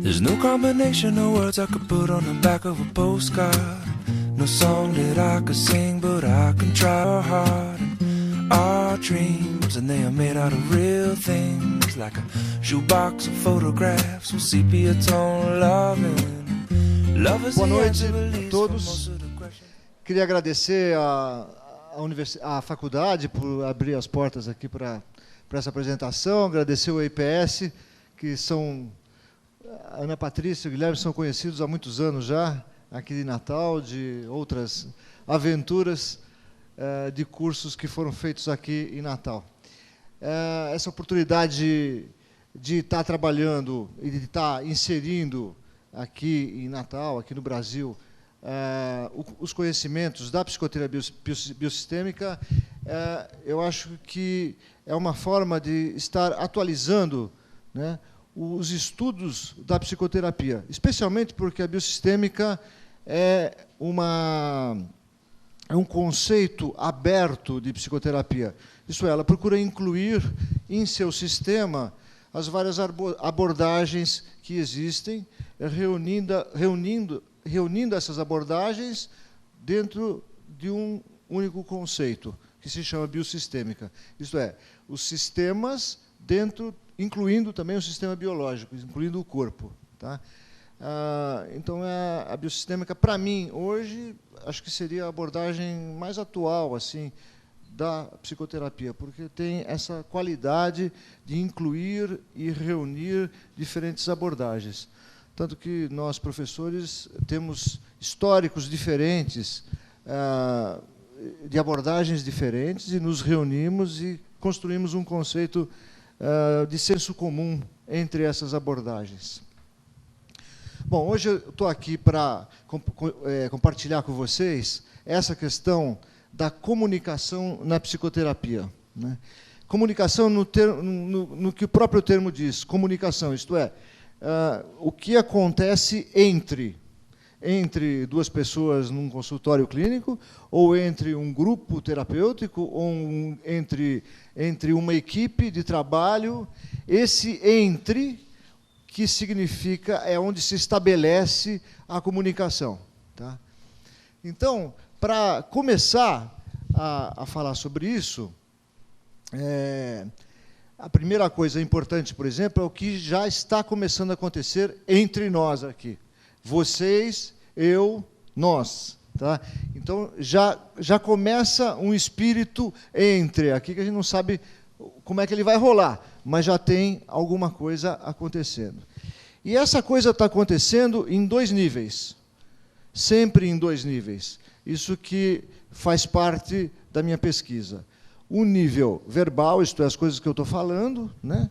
There's no combination of words I could put on the back of a postcard. No song that I could sing, but I can try hard. And our dreams, and they are made out of real things, like a shoebox of photographs with sepia tone loving. Boa noite a todos. Queria agradecer à faculdade por abrir as portas aqui para essa apresentação, agradecer ao IPS, que são... A Ana Patrícia e o Guilherme são conhecidos há muitos anos já, aqui de Natal, de outras aventuras de cursos que foram feitos aqui em Natal. Essa oportunidade de estar trabalhando e de estar inserindo aqui em Natal, aqui no Brasil, os conhecimentos da psicoterapia biossistêmica, eu acho que é uma forma de estar atualizando, né, os estudos da psicoterapia, especialmente porque a biossistêmica é um conceito aberto de psicoterapia. Isso é, ela procura incluir em seu sistema as várias abordagens que existem, reunindo essas abordagens dentro de um único conceito, que se chama biossistêmica. Isto é, os sistemas incluindo também o sistema biológico, incluindo o corpo. Tá? Então, a biossistêmica, para mim, hoje, acho que seria a abordagem mais atual assim, da psicoterapia, porque tem essa qualidade de incluir e reunir diferentes abordagens. Tanto que nós, professores, temos históricos diferentes, de abordagens diferentes, e nos reunimos e construímos um conceito de senso comum entre essas abordagens. Bom, hoje eu estou aqui para compartilhar com vocês essa questão da comunicação na psicoterapia. Né? Comunicação no que o próprio termo diz, comunicação, isto é, o que acontece entre duas pessoas num consultório clínico, ou entre um grupo terapêutico, ou entre uma equipe de trabalho. Esse entre, que significa, é onde se estabelece a comunicação. Tá? Então, para começar a falar sobre isso, a primeira coisa importante, por exemplo, é o que já está começando a acontecer entre nós aqui. Vocês, eu, nós. Tá? Então, já começa um espírito entre aqui, que a gente não sabe como é que ele vai rolar, mas já tem alguma coisa acontecendo. E essa coisa está acontecendo em dois níveis, sempre em dois níveis. Isso que faz parte da minha pesquisa. O nível verbal, isto é, as coisas que eu estou falando, né?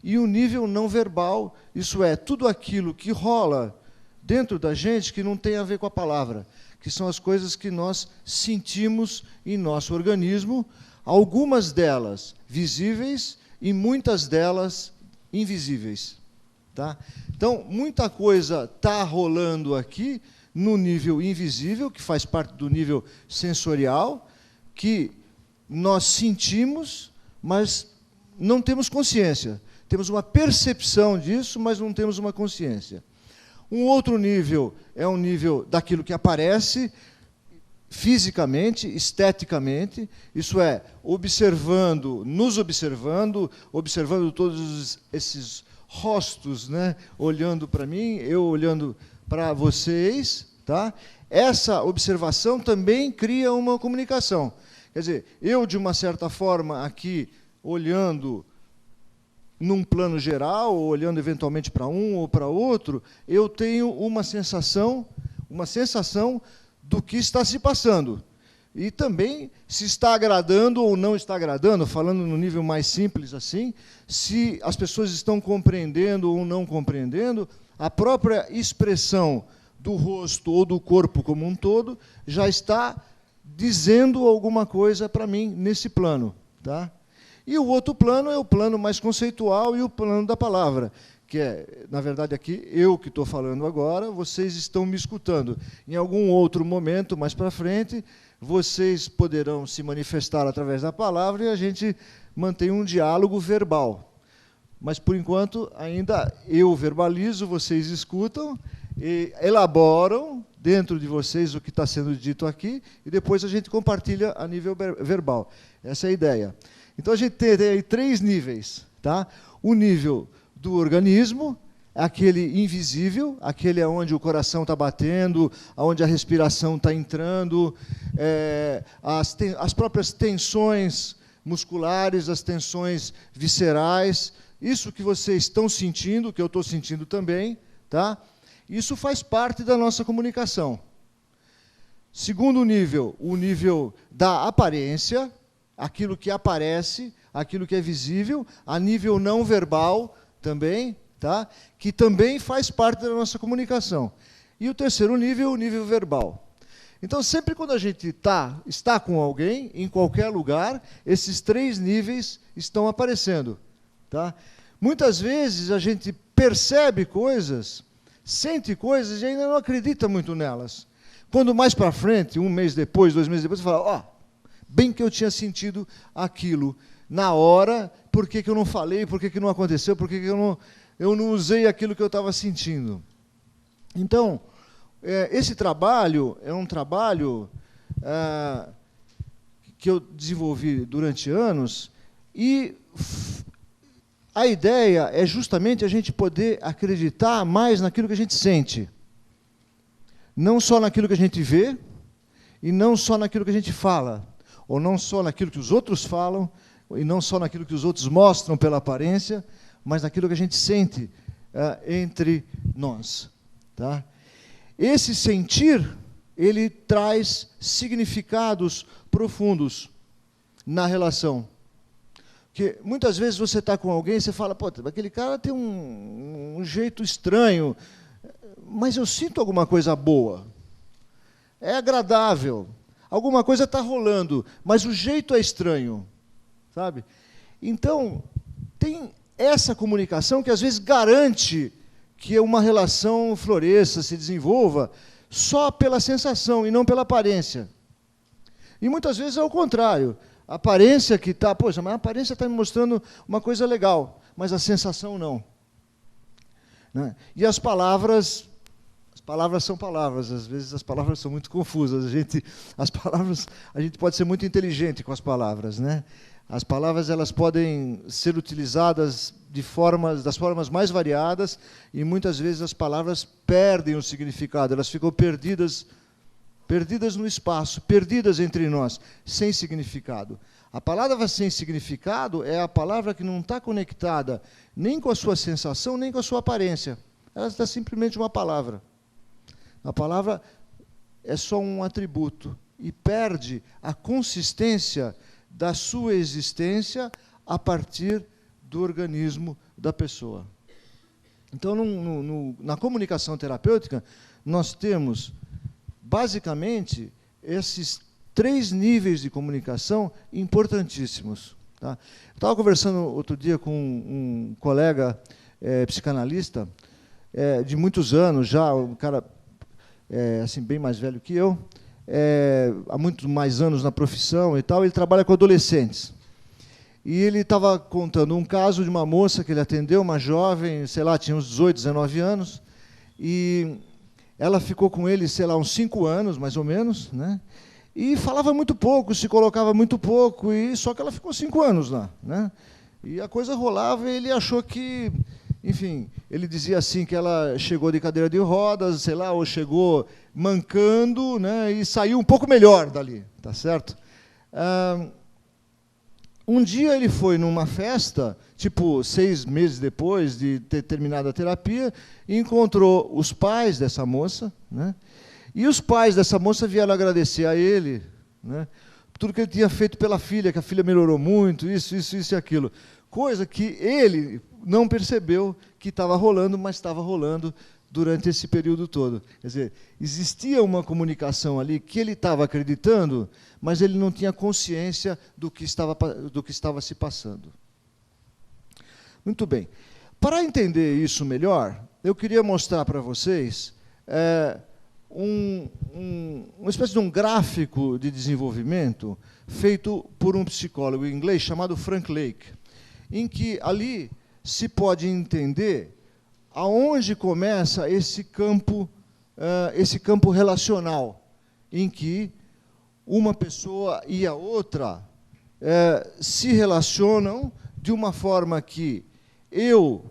E o nível não verbal, isso é, tudo aquilo que rola dentro da gente que não tem a ver com a palavra, que são as coisas que nós sentimos em nosso organismo, algumas delas visíveis e muitas delas invisíveis. Tá? Então, muita coisa está rolando aqui no nível invisível, que faz parte do nível sensorial, que nós sentimos, mas não temos consciência. Temos uma percepção disso, mas não temos uma consciência. Um outro nível é um nível daquilo que aparece fisicamente, esteticamente, isso é, nos observando todos esses rostos, né, olhando para mim, eu olhando para vocês. Tá? Essa observação também cria uma comunicação. Quer dizer, eu, de uma certa forma, aqui, olhando num plano geral, ou olhando eventualmente para um ou para outro, eu tenho uma sensação do que está se passando. E também se está agradando ou não está agradando, falando no nível mais simples assim, se as pessoas estão compreendendo ou não compreendendo, a própria expressão do rosto ou do corpo como um todo já está dizendo alguma coisa para mim nesse plano. Tá? E o outro plano é o plano mais conceitual e o plano da palavra, que é, na verdade, aqui, eu que estou falando agora, vocês estão me escutando. Em algum outro momento, mais para frente, vocês poderão se manifestar através da palavra e a gente mantém um diálogo verbal. mas, por enquanto, ainda eu verbalizo, vocês escutam, e elaboram dentro de vocês o que está sendo dito aqui, e depois a gente compartilha a nível verbal. Essa é a ideia. Então, a gente tem aí 3 níveis. Tá? O nível do organismo, aquele invisível, aquele onde o coração está batendo, onde a respiração está entrando, as próprias tensões musculares, as tensões viscerais, isso que vocês estão sentindo, que eu estou sentindo também, tá? Isso faz parte da nossa comunicação. Segundo nível, o nível da aparência, aquilo que aparece, aquilo que é visível, a nível não verbal também, tá? Que também faz parte da nossa comunicação. E o terceiro nível, o nível verbal. Então, sempre quando a gente está com alguém, em qualquer lugar, esses 3 níveis estão aparecendo. Tá? Muitas vezes a gente percebe coisas, sente coisas e ainda não acredita muito nelas. Quando mais para frente, 1 mês depois, 2 meses depois, você fala, ó, bem que eu tinha sentido aquilo na hora, por que eu não falei, por que não aconteceu, por que eu não usei aquilo que eu estava sentindo. Então, esse trabalho é um trabalho que eu desenvolvi durante anos, e a ideia é justamente a gente poder acreditar mais naquilo que a gente sente. Não só naquilo que a gente vê, e não só naquilo que a gente fala, ou não só naquilo que os outros falam, e não só naquilo que os outros mostram pela aparência, mas naquilo que a gente sente entre nós. Tá? Esse sentir, ele traz significados profundos na relação. Porque muitas vezes você está com alguém e você fala, pô, aquele cara tem um jeito estranho, mas eu sinto alguma coisa boa. É agradável. Alguma coisa está rolando, mas o jeito é estranho. Sabe? Então, tem essa comunicação que às vezes garante que uma relação floresça, se desenvolva, só pela sensação e não pela aparência. E muitas vezes é o contrário. A aparência que está, poxa, mas a aparência está me mostrando uma coisa legal, mas a sensação não. Né? E as palavras são palavras, às vezes as palavras são muito confusas. A gente pode ser muito inteligente com as palavras, né? As palavras elas podem ser utilizadas das formas mais variadas, e muitas vezes as palavras perdem o significado, elas ficam perdidas no espaço, perdidas entre nós, sem significado. A palavra sem significado é a palavra que não está conectada nem com a sua sensação, nem com a sua aparência. Ela está simplesmente uma palavra. A palavra é só um atributo e perde a consistência da sua existência a partir do organismo da pessoa. Então, na comunicação terapêutica, nós temos, basicamente, esses 3 níveis de comunicação importantíssimos. Tá? Eu estava conversando outro dia com um colega psicanalista, de muitos anos já, um cara assim, bem mais velho que eu, há muitos mais anos na profissão e tal, ele trabalha com adolescentes. E ele estava contando um caso de uma moça que ele atendeu, uma jovem, sei lá, tinha uns 18, 19 anos, e ela ficou com ele, sei lá, uns 5 anos, mais ou menos, né? E falava muito pouco, se colocava muito pouco, e só que ela ficou 5 anos lá, né? E a coisa rolava, e ele achou que, enfim, ele dizia assim que ela chegou de cadeira de rodas, sei lá, ou chegou mancando, né, e saiu um pouco melhor dali, tá certo? Um dia ele foi numa festa, tipo 6 meses depois de ter terminado a terapia, e encontrou os pais dessa moça, né? E os pais dessa moça vieram agradecer a ele, né, tudo que ele tinha feito pela filha, que a filha melhorou muito, isso e aquilo. Coisa que ele não percebeu que estava rolando, mas estava rolando durante esse período todo. Quer dizer, existia uma comunicação ali que ele estava acreditando, mas ele não tinha consciência do que estava se passando. Muito bem. Para entender isso melhor, eu queria mostrar para vocês uma espécie de um gráfico de desenvolvimento feito por um psicólogo inglês chamado Frank Lake, em que ali se pode entender aonde começa esse campo relacional, em que uma pessoa e a outra se relacionam de uma forma que eu,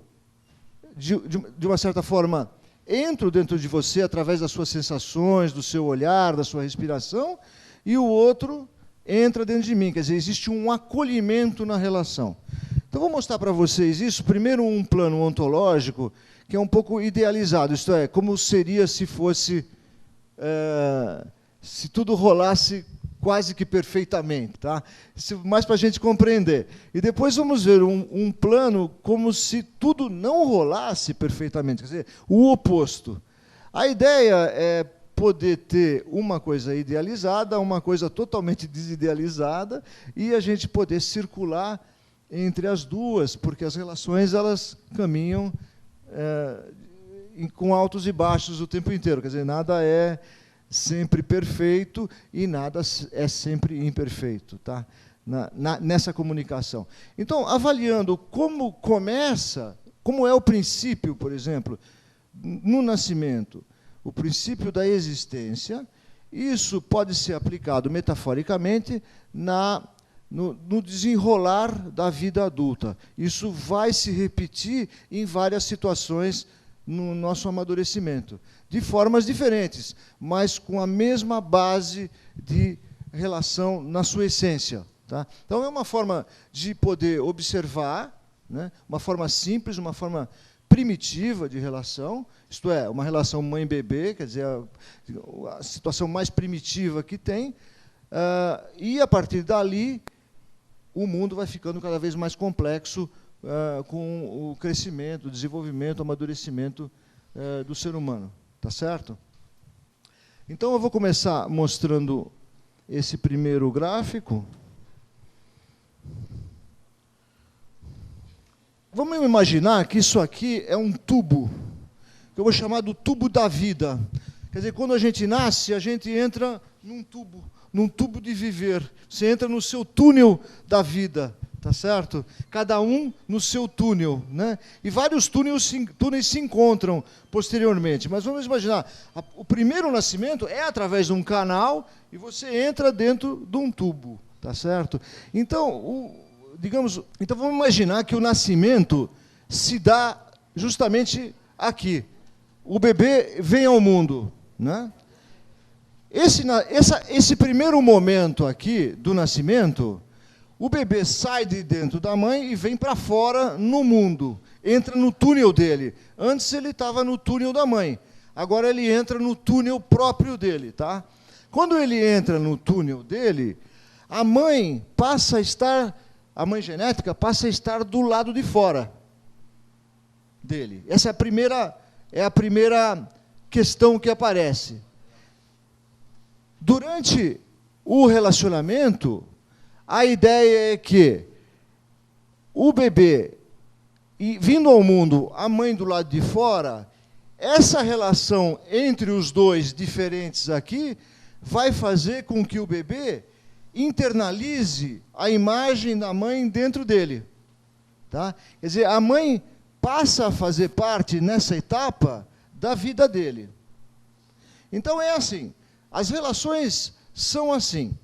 de uma certa forma, entro dentro de você através das suas sensações, do seu olhar, da sua respiração, e o outro entra dentro de mim. Quer dizer, existe um acolhimento na relação. Então, vou mostrar para vocês isso. Primeiro, um plano ontológico, que é um pouco idealizado, isto é, como seria se fosse, se tudo rolasse quase que perfeitamente, tá? Mais para a gente compreender. E depois vamos ver um plano como se tudo não rolasse perfeitamente, quer dizer, o oposto. A ideia é poder ter uma coisa idealizada, uma coisa totalmente desidealizada, e a gente poder circular entre as duas, porque as relações elas caminham com altos e baixos o tempo inteiro, quer dizer, nada é sempre perfeito e nada é sempre imperfeito, tá? Nessa comunicação. Então, avaliando como começa, como é o princípio, por exemplo, no nascimento, o princípio da existência, isso pode ser aplicado metaforicamente no desenrolar da vida adulta. Isso vai se repetir em várias situações no nosso amadurecimento, de formas diferentes, mas com a mesma base de relação na sua essência. Tá? Então, é uma forma de poder observar, né, uma forma simples, uma forma primitiva de relação, isto é, uma relação mãe-bebê, quer dizer, a situação mais primitiva que tem, e, a partir dali, o mundo vai ficando cada vez mais complexo com o crescimento, o desenvolvimento, o amadurecimento do ser humano. Tá certo? Então, eu vou começar mostrando esse primeiro gráfico. Vamos imaginar que isso aqui é um tubo, que eu vou chamar do tubo da vida. Quer dizer, quando a gente nasce, a gente entra num tubo de viver. Você entra no seu túnel da vida, tá certo? Cada um no seu túnel, né? E vários túneis se encontram posteriormente. Mas vamos imaginar, o primeiro nascimento é através de um canal e você entra dentro de um tubo, tá certo? Então, então vamos imaginar que o nascimento se dá justamente aqui. O bebê vem ao mundo, né? Esse primeiro momento aqui do nascimento, o bebê sai de dentro da mãe e vem para fora no mundo, entra no túnel dele. Antes ele estava no túnel da mãe, agora ele entra no túnel próprio dele. Tá? Quando ele entra no túnel dele, a mãe genética passa a estar do lado de fora dele. Essa é a primeira questão que aparece. Durante o relacionamento, a ideia é que o bebê, vindo ao mundo, a mãe do lado de fora, essa relação entre os dois diferentes aqui vai fazer com que o bebê internalize a imagem da mãe dentro dele. Tá? Quer dizer, a mãe passa a fazer parte, nessa etapa, da vida dele. Então, é assim. As relações são assim.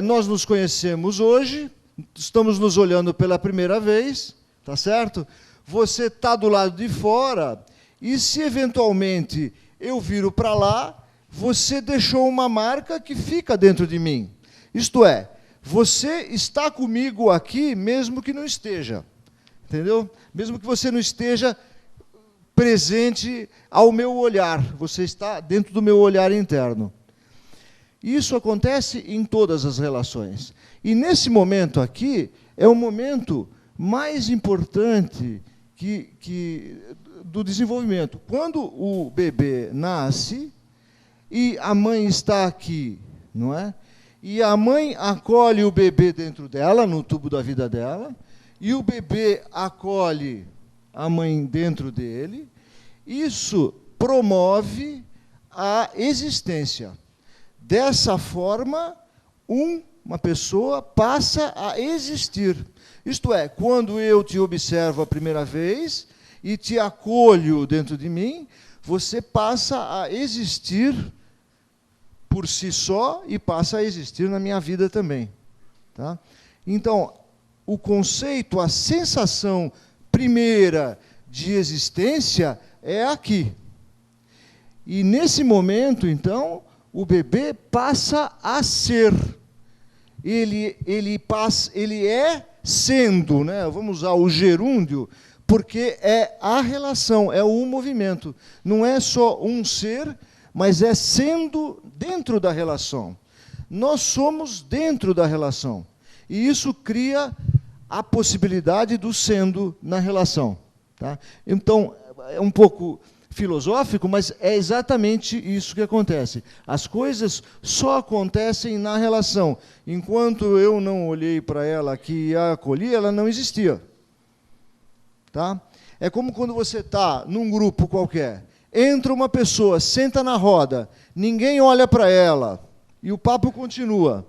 Nós nos conhecemos hoje, estamos nos olhando pela primeira vez, tá certo? Você está do lado de fora, e se eventualmente eu viro para lá, você deixou uma marca que fica dentro de mim. Isto é, você está comigo aqui, mesmo que não esteja. Entendeu? Mesmo que você não esteja presente ao meu olhar, você está dentro do meu olhar interno. Isso acontece em todas as relações. E nesse momento aqui, é o momento mais importante do desenvolvimento. Quando o bebê nasce, e a mãe está aqui, não é? E a mãe acolhe o bebê dentro dela, no tubo da vida dela, e o bebê acolhe a mãe dentro dele, isso promove a existência. Dessa forma, uma pessoa passa a existir. Isto é, quando eu te observo a primeira vez e te acolho dentro de mim, você passa a existir por si só e passa a existir na minha vida também. Tá? Então, o conceito, a sensação primeira de existência é aqui. E nesse momento, então, o bebê passa a ser. Ele é sendo, né? Vamos usar o gerúndio, porque é a relação, é o movimento. Não é só um ser, mas é sendo dentro da relação. Nós somos dentro da relação. E isso cria a possibilidade do sendo na relação. Tá? Então, é um pouco filosófico, mas é exatamente isso que acontece. As coisas só acontecem na relação. Enquanto eu não olhei para ela aqui e a acolhi, ela não existia. Tá? É como quando você está num grupo qualquer, entra uma pessoa, senta na roda, ninguém olha para ela, e o papo continua.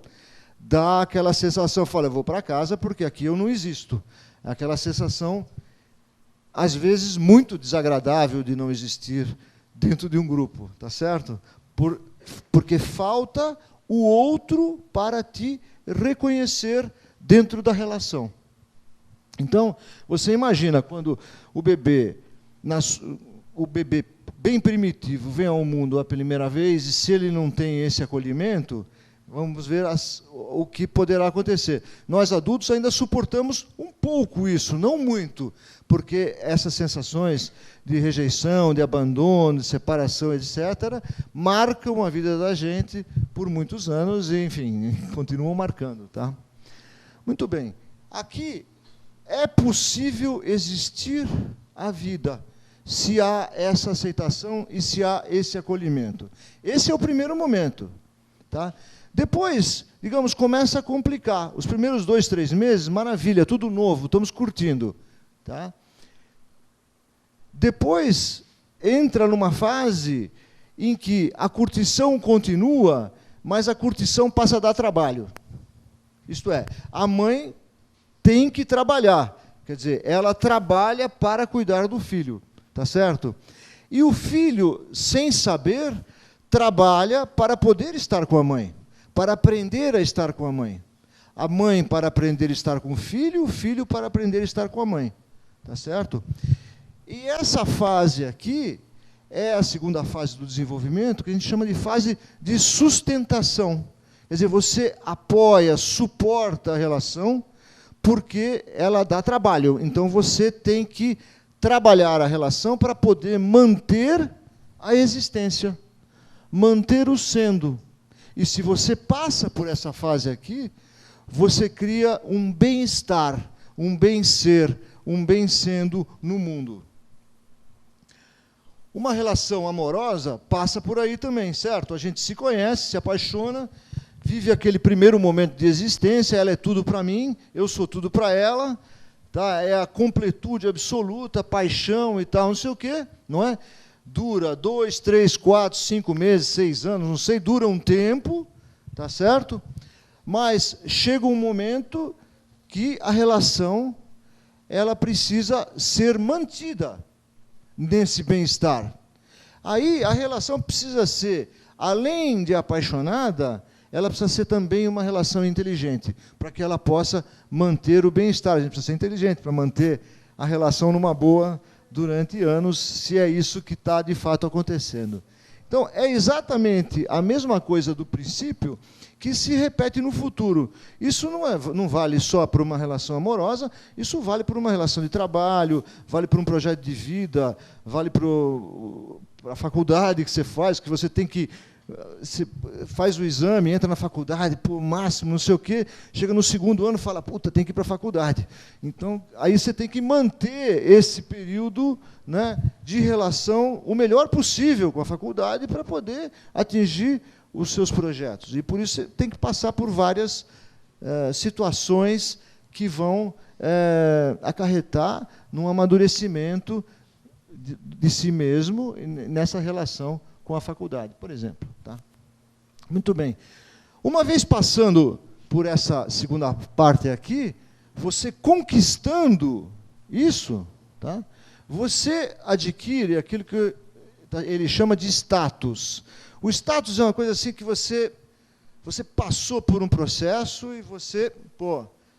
Dá aquela sensação, fala, eu vou para casa porque aqui eu não existo. Aquela sensação, às vezes, muito desagradável de não existir dentro de um grupo, tá certo? Porque falta o outro para te reconhecer dentro da relação. Então, você imagina quando o bebê bem primitivo vem ao mundo a primeira vez, e se ele não tem esse acolhimento, vamos ver o que poderá acontecer. Nós adultos ainda suportamos um pouco isso, não muito, porque essas sensações de rejeição, de abandono, de separação, etc., marcam a vida da gente por muitos anos e, enfim, continuam marcando. Tá? Muito bem. Aqui é possível existir a vida, se há essa aceitação e se há esse acolhimento. Esse é o primeiro momento. Tá? Depois, digamos, começa a complicar. Os primeiros 2, 3 meses, maravilha, tudo novo, estamos curtindo. Tá? Depois, entra numa fase em que a curtição continua, mas a curtição passa a dar trabalho. Isto é, a mãe tem que trabalhar. Quer dizer, ela trabalha para cuidar do filho. Tá certo? E o filho, sem saber, trabalha para poder estar com a mãe, para aprender a estar com a mãe. A mãe para aprender a estar com o filho para aprender a estar com a mãe. Tá certo? E essa fase aqui é a segunda fase do desenvolvimento, que a gente chama de fase de sustentação. Quer dizer, você apoia, suporta a relação, porque ela dá trabalho. Então, você tem que trabalhar a relação para poder manter a existência, manter o sendo. E se você passa por essa fase aqui, você cria um bem-estar, um bem-ser, um bem-sendo no mundo. Uma relação amorosa passa por aí também, certo? A gente se conhece, se apaixona, vive aquele primeiro momento de existência, ela é tudo para mim, eu sou tudo para ela, tá? É a completude absoluta, paixão e tal, não sei o quê, não é? Dura 2, 3, 4, 5 meses, 6 anos, não sei, dura um tempo, tá certo? Mas chega um momento que a relação ela precisa ser mantida nesse bem-estar. Aí a relação precisa ser, além de apaixonada, ela precisa ser também uma relação inteligente, para que ela possa manter o bem-estar. A gente precisa ser inteligente para manter a relação numa boa durante anos, se é isso que está de fato acontecendo. Então, é exatamente a mesma coisa do princípio que se repete no futuro. Isso não vale só para uma relação amorosa, isso vale para uma relação de trabalho, vale para um projeto de vida, vale para a faculdade que você faz, que você tem que... Você faz o exame, entra na faculdade, por máximo, não sei o quê, chega no segundo ano e fala, puta, tem que ir para a faculdade. Então, aí você tem que manter esse período, né, de relação o melhor possível com a faculdade para poder atingir os seus projetos. E, por isso, você tem que passar por várias situações que vão acarretar num amadurecimento de si mesmo nessa relação com a faculdade, por exemplo. Tá? Muito bem. Uma vez passando por essa segunda parte aqui, você conquistando isso, tá? Você adquire aquilo que ele chama de status. O status é uma coisa assim que você passou por um processo e você,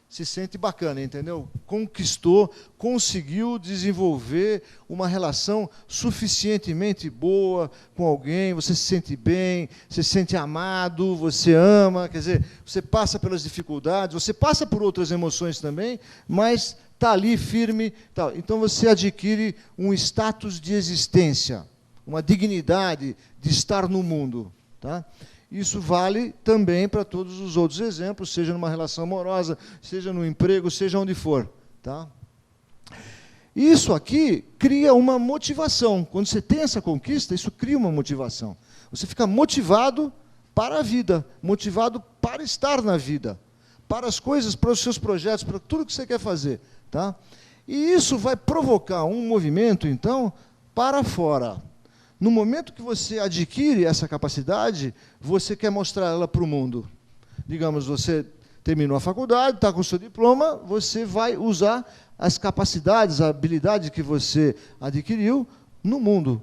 se sente bacana, entendeu? Conquistou, conseguiu desenvolver uma relação suficientemente boa com alguém, você se sente bem, você se sente amado, você ama, quer dizer, você passa pelas dificuldades, você passa por outras emoções também, mas está ali firme. Tal. Então você adquire um status de existência, uma dignidade de estar no mundo. Tá? Isso vale também para todos os outros exemplos, seja numa relação amorosa, seja no emprego, seja onde for. Tá? Isso aqui cria uma motivação. Quando você tem essa conquista, isso cria uma motivação. Você fica motivado para a vida, motivado para estar na vida, para as coisas, para os seus projetos, para tudo que você quer fazer. Tá? E isso vai provocar um movimento, então, para fora. No momento que você adquire essa capacidade, você quer mostrar ela para o mundo. Digamos, você terminou a faculdade, está com o seu diploma, você vai usar as capacidades, a habilidade que você adquiriu no mundo.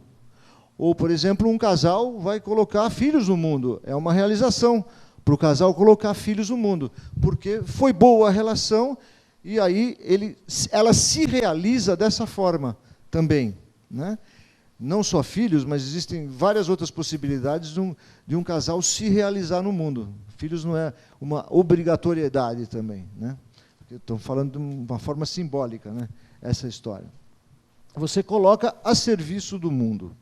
Ou, por exemplo, um casal vai colocar filhos no mundo. É uma realização para o casal colocar filhos no mundo, porque foi boa a relação e aí ela se realiza dessa forma também, né? Não só filhos, mas existem várias outras possibilidades de um casal se realizar no mundo. Filhos não é uma obrigatoriedade também, né? Estou falando de uma forma simbólica, né? Essa história. Você coloca a serviço do mundo.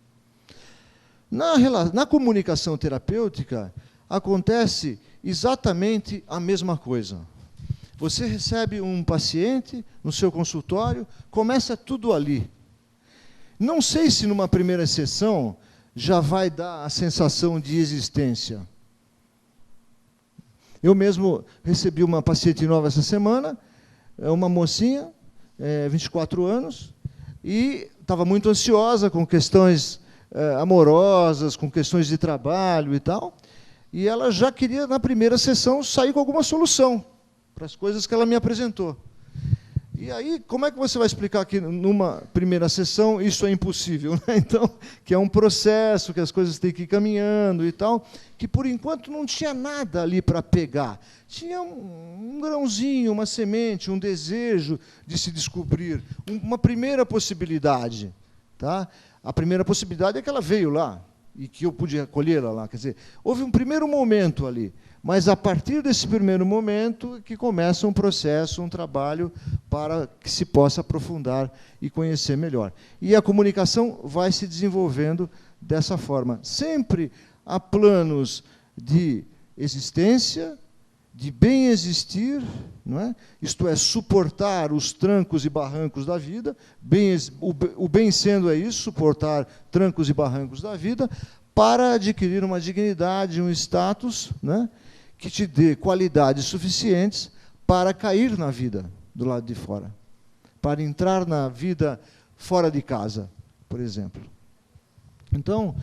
Na comunicação terapêutica, acontece exatamente a mesma coisa. Você recebe um paciente no seu consultório, começa tudo ali. Não sei se numa primeira sessão já vai dar a sensação de existência. Eu mesmo recebi uma paciente nova essa semana, uma mocinha, 24 anos, e estava muito ansiosa com questões amorosas, com questões de trabalho e tal, e ela já queria, na primeira sessão, sair com alguma solução para as coisas que ela me apresentou. E aí, como é que você vai explicar que numa primeira sessão isso é impossível, né? Então, que é um processo, que as coisas têm que ir caminhando e tal, que por enquanto não tinha nada ali para pegar. Tinha um grãozinho, uma semente, um desejo de se descobrir, uma primeira possibilidade. Tá? A primeira possibilidade é que ela veio lá, e que eu pude acolhê-la lá. Quer dizer, houve um primeiro momento ali, mas a partir desse primeiro momento que começa um processo, um trabalho para que se possa aprofundar e conhecer melhor. E a comunicação vai se desenvolvendo dessa forma. Sempre há planos de existência, de bem existir, não é? Isto é, suportar os trancos e barrancos da vida, o bem sendo é isso, suportar trancos e barrancos da vida, para adquirir uma dignidade, um status, né, que te dê qualidades suficientes para cair na vida do lado de fora, para entrar na vida fora de casa, por exemplo. Então,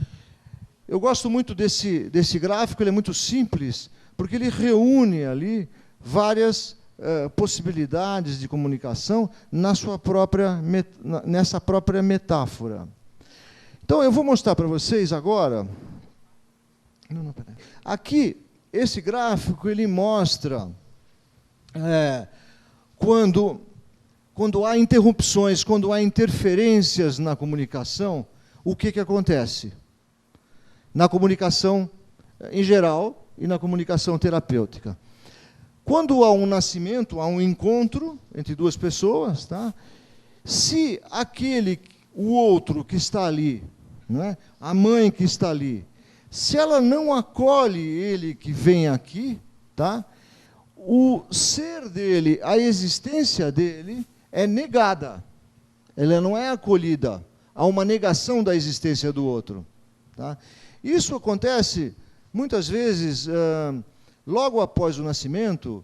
eu gosto muito desse gráfico, ele é muito simples, porque ele reúne ali várias possibilidades de comunicação nessa própria metáfora. Então, eu vou mostrar para vocês agora. Aqui, esse gráfico ele mostra quando há interrupções, quando há interferências na comunicação, o que acontece? Na comunicação em geral e na comunicação terapêutica. Quando há um nascimento, há um encontro entre duas pessoas, tá? Se o outro que está ali, não é? A mãe que está ali, se ela não acolhe ele que vem aqui, tá? O ser dele, a existência dele é negada. Ela não é acolhida. Há uma negação da existência do outro. Tá? Isso acontece muitas vezes, logo após o nascimento,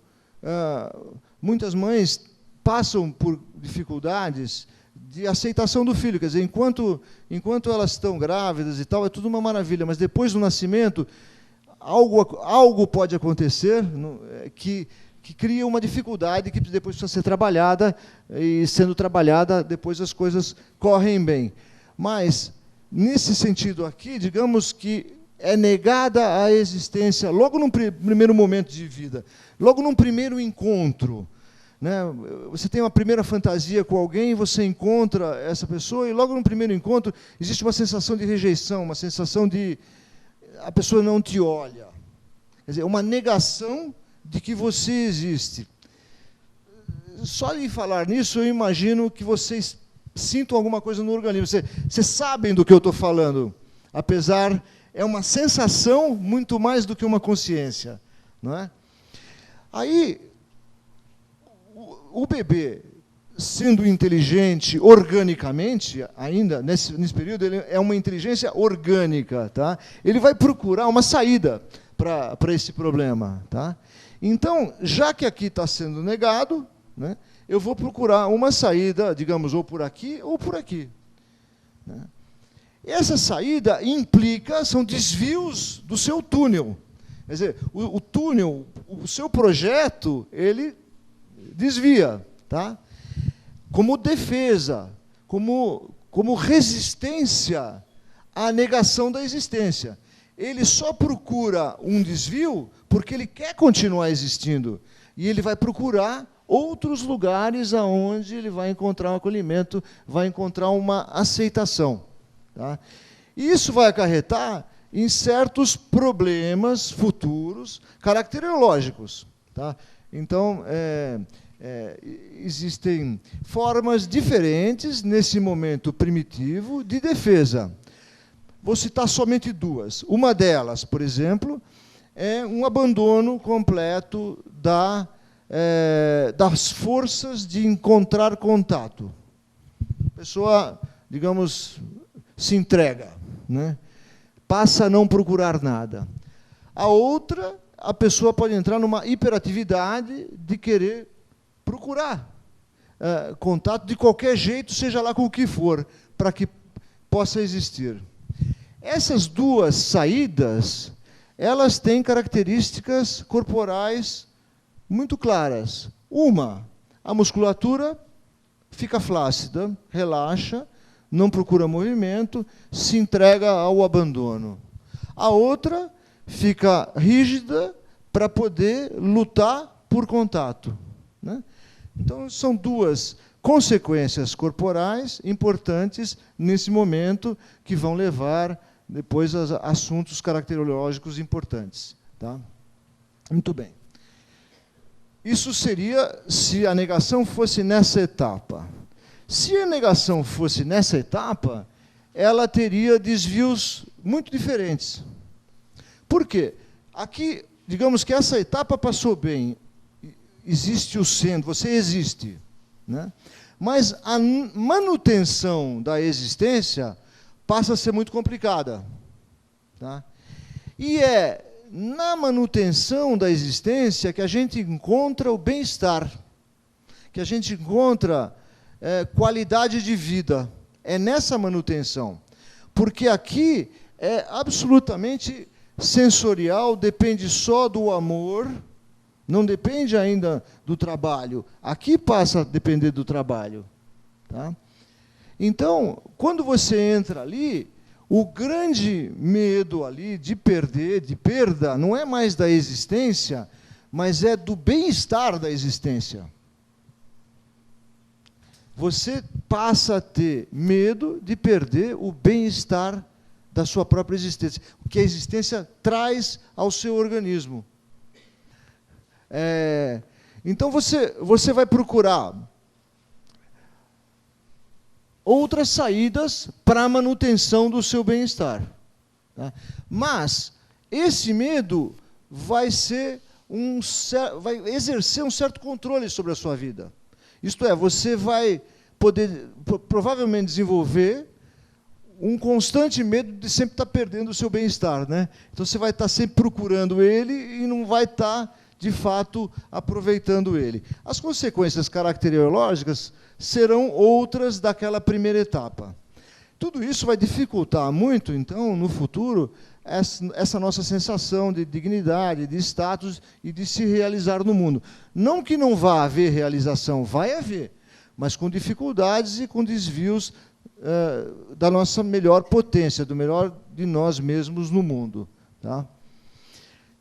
muitas mães passam por dificuldades de aceitação do filho. Quer dizer, enquanto elas estão grávidas e tal, é tudo uma maravilha, mas depois do nascimento, algo pode acontecer que que cria uma dificuldade que depois precisa ser trabalhada, e sendo trabalhada, depois as coisas correm bem. Mas, nesse sentido aqui, digamos que é negada a existência, logo num primeiro momento de vida, logo num primeiro encontro. Né? Você tem uma primeira fantasia com alguém, você encontra essa pessoa, e logo no primeiro encontro existe uma sensação de rejeição, uma sensação de a pessoa não te olha. Quer dizer, uma negação de que você existe. Só de falar nisso, eu imagino que vocês sintam alguma coisa no organismo. Vocês sabem do que eu estou falando, apesar, é uma sensação muito mais do que uma consciência. Não é? Aí, o bebê, sendo inteligente organicamente, ainda nesse período, ele é uma inteligência orgânica. Tá? Ele vai procurar uma saída para esse problema. Tá? Então, já que aqui está sendo negado, né, eu vou procurar uma saída, digamos, ou por aqui ou por aqui. Né? Essa saída implica, são desvios do seu túnel. Quer dizer, o túnel, o seu projeto, ele desvia. Tá? Como defesa, como resistência à negação da existência. Ele só procura um desvio porque ele quer continuar existindo. E ele vai procurar outros lugares onde ele vai encontrar um acolhimento, vai encontrar uma aceitação. Tá? E isso vai acarretar em certos problemas futuros, caracterológicos. Tá? Então, existem formas diferentes, nesse momento primitivo, de defesa. Vou citar somente duas. Uma delas, por exemplo, é um abandono completo das forças de encontrar contato. A pessoa, digamos, se entrega, né? Passa a não procurar nada. A outra, a pessoa pode entrar numa hiperatividade de querer procurar contato de qualquer jeito, seja lá com o que for, para que possa existir. Essas duas saídas, elas têm características corporais muito claras. Uma, a musculatura fica flácida, relaxa, não procura movimento, se entrega ao abandono. A outra fica rígida para poder lutar por contato. Né? Então, são duas consequências corporais importantes nesse momento que vão levar depois a assuntos caracterológicos importantes. Tá? Muito bem. Isso seria se a negação fosse nessa etapa. Se a negação fosse nessa etapa, ela teria desvios muito diferentes. Por quê? Aqui, digamos que essa etapa passou bem, existe o sendo, você existe. Né? Mas a manutenção da existência passa a ser muito complicada. Tá? E é na manutenção da existência que a gente encontra o bem-estar, que a gente encontra qualidade de vida. É nessa manutenção. Porque aqui é absolutamente sensorial, depende só do amor, não depende ainda do trabalho. Aqui passa a depender do trabalho. Tá? Então, quando você entra ali, o grande medo ali de perder, de perda, não é mais da existência, mas é do bem-estar da existência. Você passa a ter medo de perder o bem-estar da sua própria existência, o que a existência traz ao seu organismo. Então, você vai procurar outras saídas para a manutenção do seu bem-estar. Tá? Mas esse medo vai exercer um certo controle sobre a sua vida. Isto é, você vai poder, provavelmente, desenvolver um constante medo de sempre estar perdendo o seu bem-estar. Né? Então, você vai estar sempre procurando ele e não vai estar, de fato, aproveitando ele. As consequências caracterológicas serão outras daquela primeira etapa. Tudo isso vai dificultar muito, então, no futuro, essa nossa sensação de dignidade, de status e de se realizar no mundo. Não que não vá haver realização, vai haver, mas com dificuldades e com desvios da nossa melhor potência, do melhor de nós mesmos no mundo. Tá?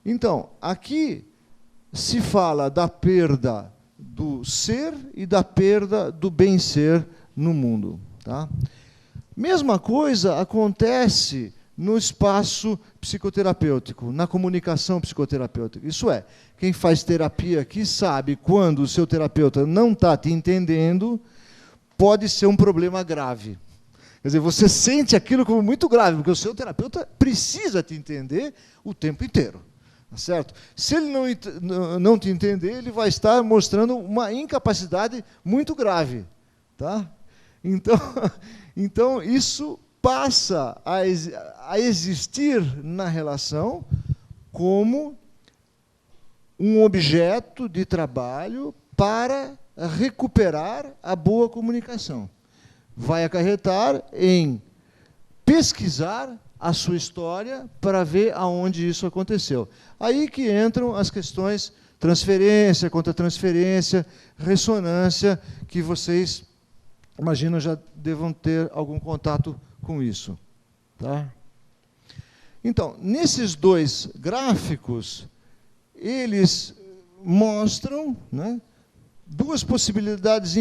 Então, aqui se fala da perda do ser e da perda do bem-ser no mundo. Tá? Mesma coisa acontece no espaço psicoterapêutico, na comunicação psicoterapêutica. Isso é, quem faz terapia aqui sabe quando o seu terapeuta não está te entendendo, pode ser um problema grave. Quer dizer, você sente aquilo como muito grave, porque o seu terapeuta precisa te entender o tempo inteiro. Tá certo? Se ele não te entender, ele vai estar mostrando uma incapacidade muito grave. Tá? Então isso passa a existir na relação como um objeto de trabalho para recuperar a boa comunicação. Vai acarretar em pesquisar a sua história para ver aonde isso aconteceu. Aí que entram as questões transferência, contra-transferência, ressonância, que vocês, imagino, já devam ter algum contato com isso. Tá? Então, nesses dois gráficos, eles mostram, né, duas possibilidades